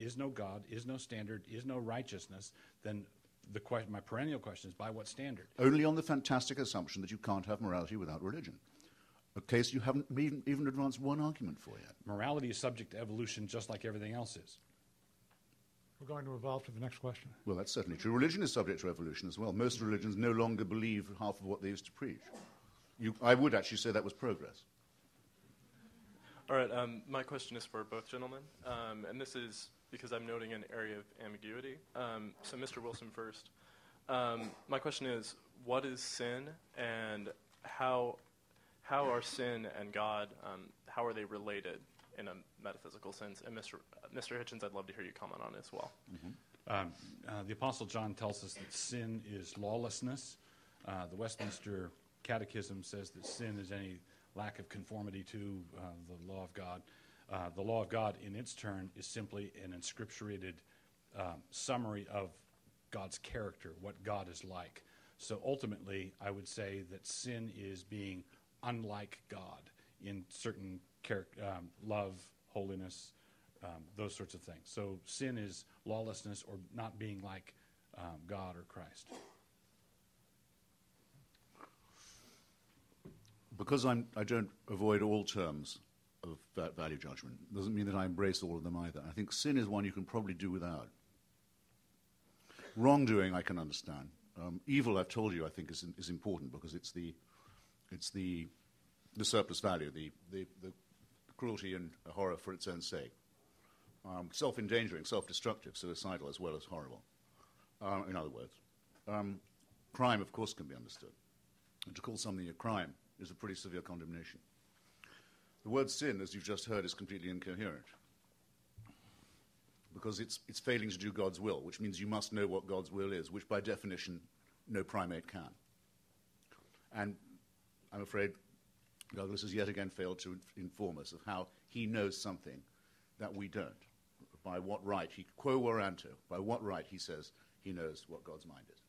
is no God, is no standard, is no righteousness, then my perennial question is, by what standard? Only on the fantastic assumption that you can't have morality without religion. A case you haven't even advanced one argument for yet. Morality is subject to evolution just like everything else is. We're going to evolve to the next question. Well, that's certainly true. Religion is subject to evolution as well. Most religions no longer believe half of what they used to preach. I would actually say that was progress. All right, my question is for both gentlemen, and this is because I'm noting an area of ambiguity. So Mr. Wilson first. My question is, what is sin, and how are sin and God, how are they related in a metaphysical sense? And Mr. Hitchens, I'd love to hear you comment on it as well. Mm-hmm. The Apostle John tells us that sin is lawlessness. The Westminster Catechism says that sin is any lack of conformity to the law of God. The law of God, in its turn, is simply an inscripturated summary of God's character, what God is like. So ultimately, I would say that sin is being unlike God in certain love, holiness, those sorts of things. So sin is lawlessness or not being like God or Christ. Because I don't avoid all terms of value judgment, doesn't mean that I embrace all of them either. I think sin is one you can probably do without. Wrongdoing I can understand. Evil, I've told you, I think is important because it's the surplus value, the cruelty and horror for its own sake. Self-endangering, self-destructive, suicidal as well as horrible. In other words, crime, of course, can be understood. And to call something a crime is a pretty severe condemnation. The word sin, as you've just heard, is completely incoherent because it's failing to do God's will, which means you must know what God's will is, which by definition no primate can. And I'm afraid Douglas has yet again failed to inform us of how he knows something that we don't. By what right, quo warranto, by what right he says he knows what God's mind is.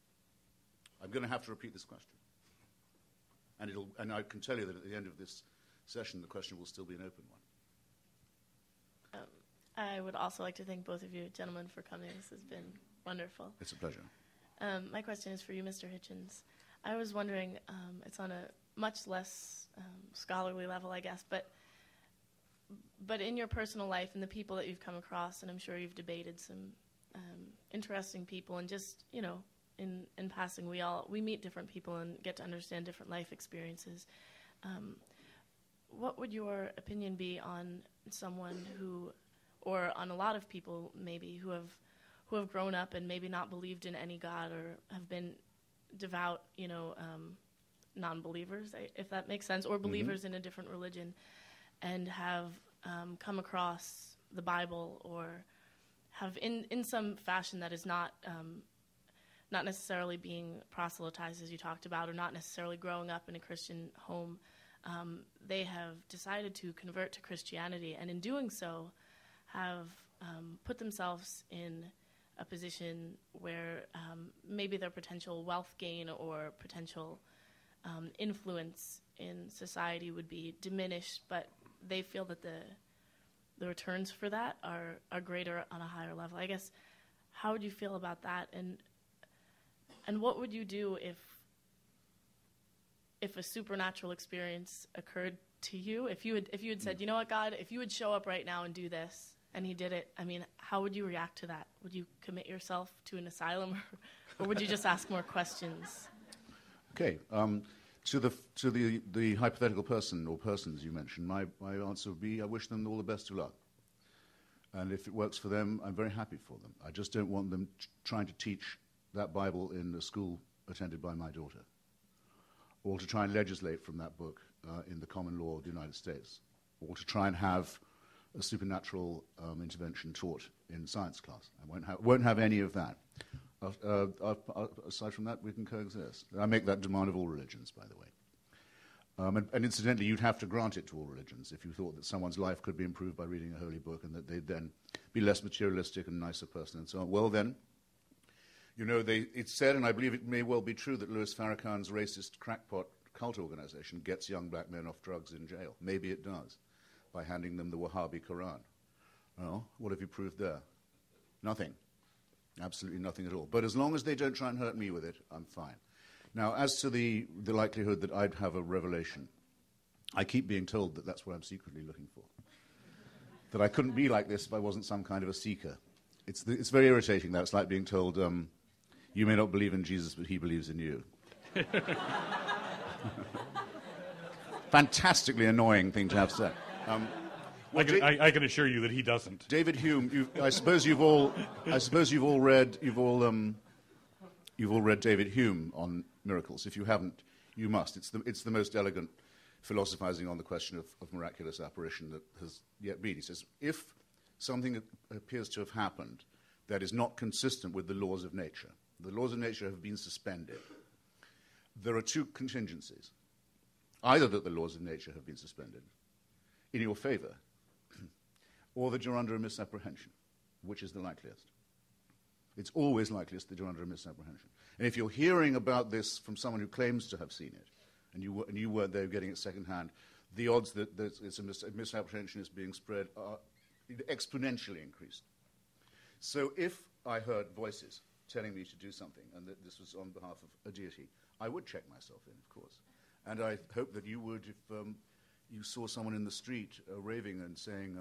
I'm going to have to repeat this question. And I can tell you that at the end of this session, the question will still be an open one. I would also like to thank both of you gentlemen for coming. This has been wonderful. It's a pleasure. My question is for you, Mr. Hitchens. I was wondering, it's on a much less scholarly level, I guess, but in your personal life and the people that you've come across, and I'm sure you've debated some interesting people, and just, you know, in passing, we meet different people and get to understand different life experiences. What would your opinion be on someone who, or on a lot of people maybe, who have grown up and maybe not believed in any God or have been devout, you know, non-believers, if that makes sense, or believers in a different religion, and have come across the Bible or have in some fashion that is not necessarily being proselytized, as you talked about, or not necessarily growing up in a Christian home, they have decided to convert to Christianity, and in doing so have put themselves in a position where maybe their potential wealth gain or potential influence in society would be diminished, but they feel that the returns for that are greater on a higher level. I guess, how would you feel about that? And what would you do if a supernatural experience occurred to you? If you had said, you know what, God, if you would show up right now and do this, and he did it, I mean, how would you react to that? Would you commit yourself to an asylum, or would you just ask more questions? Okay. To the hypothetical person or persons you mentioned, my answer would be I wish them all the best of luck. And if it works for them, I'm very happy for them. I just don't want them trying to teach that Bible in the school attended by my daughter, or to try and legislate from that book in the common law of the United States, or to try and have a supernatural intervention taught in science class. I won't have any of that. Aside from that, we can coexist. I make that demand of all religions, by the way. And incidentally, you'd have to grant it to all religions if you thought that someone's life could be improved by reading a holy book and that they'd then be less materialistic and nicer person and so on. Well then, you know, it's said, and I believe it may well be true, that Louis Farrakhan's racist crackpot cult organization gets young black men off drugs in jail. Maybe it does, by handing them the Wahhabi Quran. Well, what have you proved there? Nothing. Absolutely nothing at all. But as long as they don't try and hurt me with it, I'm fine. Now, as to the likelihood that I'd have a revelation, I keep being told that that's what I'm secretly looking for. That I couldn't be like this if I wasn't some kind of a seeker. It's very irritating, that. It's like being told, you may not believe in Jesus, but he believes in you. Fantastically annoying thing to have said. I can assure you that he doesn't. David Hume. I suppose you've all read David Hume on miracles. If you haven't, you must. It's the most elegant philosophizing on the question of miraculous apparition that has yet been. He says, if something appears to have happened that is not consistent with the laws of nature, the laws of nature have been suspended, there are two contingencies. Either that the laws of nature have been suspended in your favor, or that you're under a misapprehension, which is the likeliest. It's always likeliest that you're under a misapprehension. And if you're hearing about this from someone who claims to have seen it, and you weren't there getting it secondhand, the odds that it's a misapprehension is being spread are exponentially increased. So if I heard voices telling me to do something, and that this was on behalf of a deity, I would check myself in, of course. And I hope that you would if you saw someone in the street raving and saying,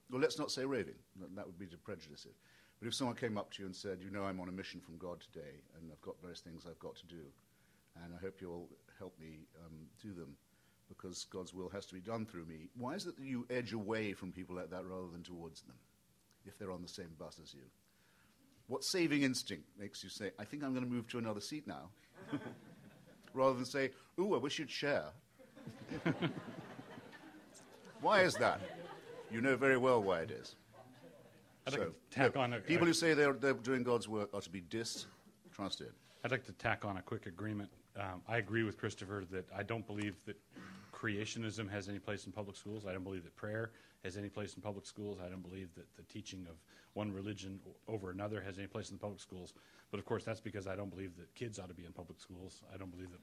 well, let's not say raving. That would be to prejudice it. But if someone came up to you and said, you know, I'm on a mission from God today, and I've got various things I've got to do, and I hope you'll help me do them, because God's will has to be done through me. Why is it that you edge away from people like that rather than towards them, if they're on the same bus as you? What saving instinct makes you say, I think I'm going to move to another seat now, rather than say, ooh, I wish you'd share? Why is that? You know very well why it is. I'd like to tack on people who say they're doing God's work are to be distrusted. I'd like to tack on a quick agreement. I agree with Christopher that I don't believe that creationism has any place in public schools. I don't believe that prayer has any place in public schools. I don't believe that the teaching of one religion over another has any place in the public schools. But of course, that's because I don't believe that kids ought to be in public schools. I don't believe that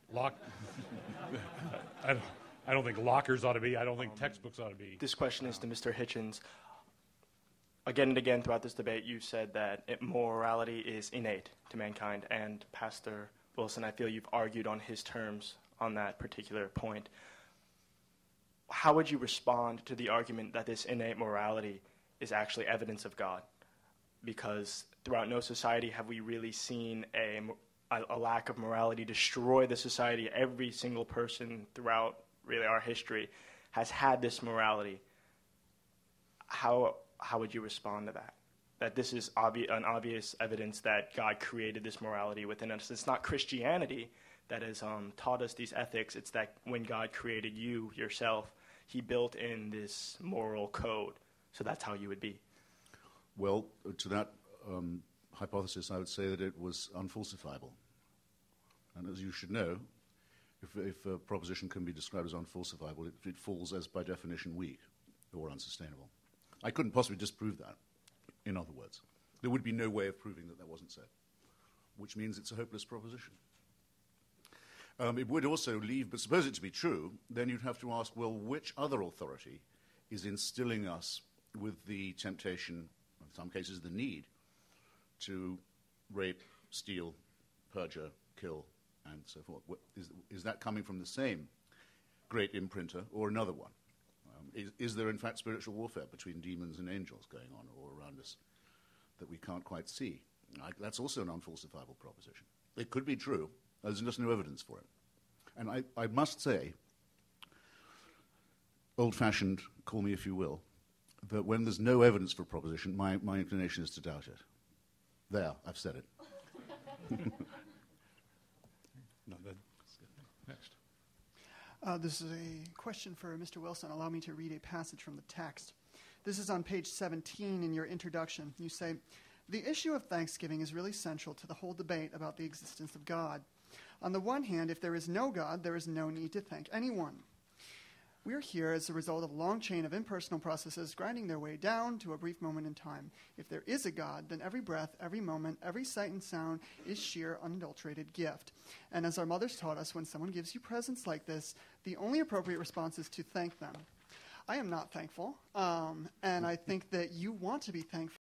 I don't think lockers ought to be. I don't think textbooks ought to be. This question is to Mr. Hitchens. Again and again throughout this debate, you said that morality is innate to mankind, and Pastor Wilson, I feel you've argued on his terms on that particular point. How would you respond to the argument that this innate morality is actually evidence of God? Because throughout no society have we really seen a lack of morality destroy the society. Every single person throughout really our history has had this morality. How would you respond to that? That this is an obvious evidence that God created this morality within us. It's not Christianity that has taught us these ethics. It's that when God created you, yourself, he built in this moral code. So that's how you would be. Well, to that hypothesis, I would say that it was unfalsifiable. And as you should know, if a proposition can be described as unfalsifiable, it falls as, by definition, weak or unsustainable. I couldn't possibly disprove that, in other words. There would be no way of proving that wasn't so, which means it's a hopeless proposition. It would also leave, but suppose it to be true, then you'd have to ask, well, which other authority is instilling us with the temptation, in some cases the need, to rape, steal, perjure, kill, and so forth? Is that coming from the same great imprinter or another one? Is there, in fact, spiritual warfare between demons and angels going on all around us that we can't quite see? That's also an unfalsifiable proposition. It could be true. There's just no evidence for it. And I must say, old-fashioned, call me if you will, that when there's no evidence for a proposition, my inclination is to doubt it. There, I've said it. No, next. This is a question for Mr. Wilson. Allow me to read a passage from the text. This is on page 17 in your introduction. You say, the issue of thanksgiving is really central to the whole debate about the existence of God. On the one hand, if there is no God, there is no need to thank anyone. We are here as a result of a long chain of impersonal processes grinding their way down to a brief moment in time. If there is a God, then every breath, every moment, every sight and sound is sheer, unadulterated gift. And as our mothers taught us, when someone gives you presents like this, the only appropriate response is to thank them. I am not thankful, and I think that you want to be thankful.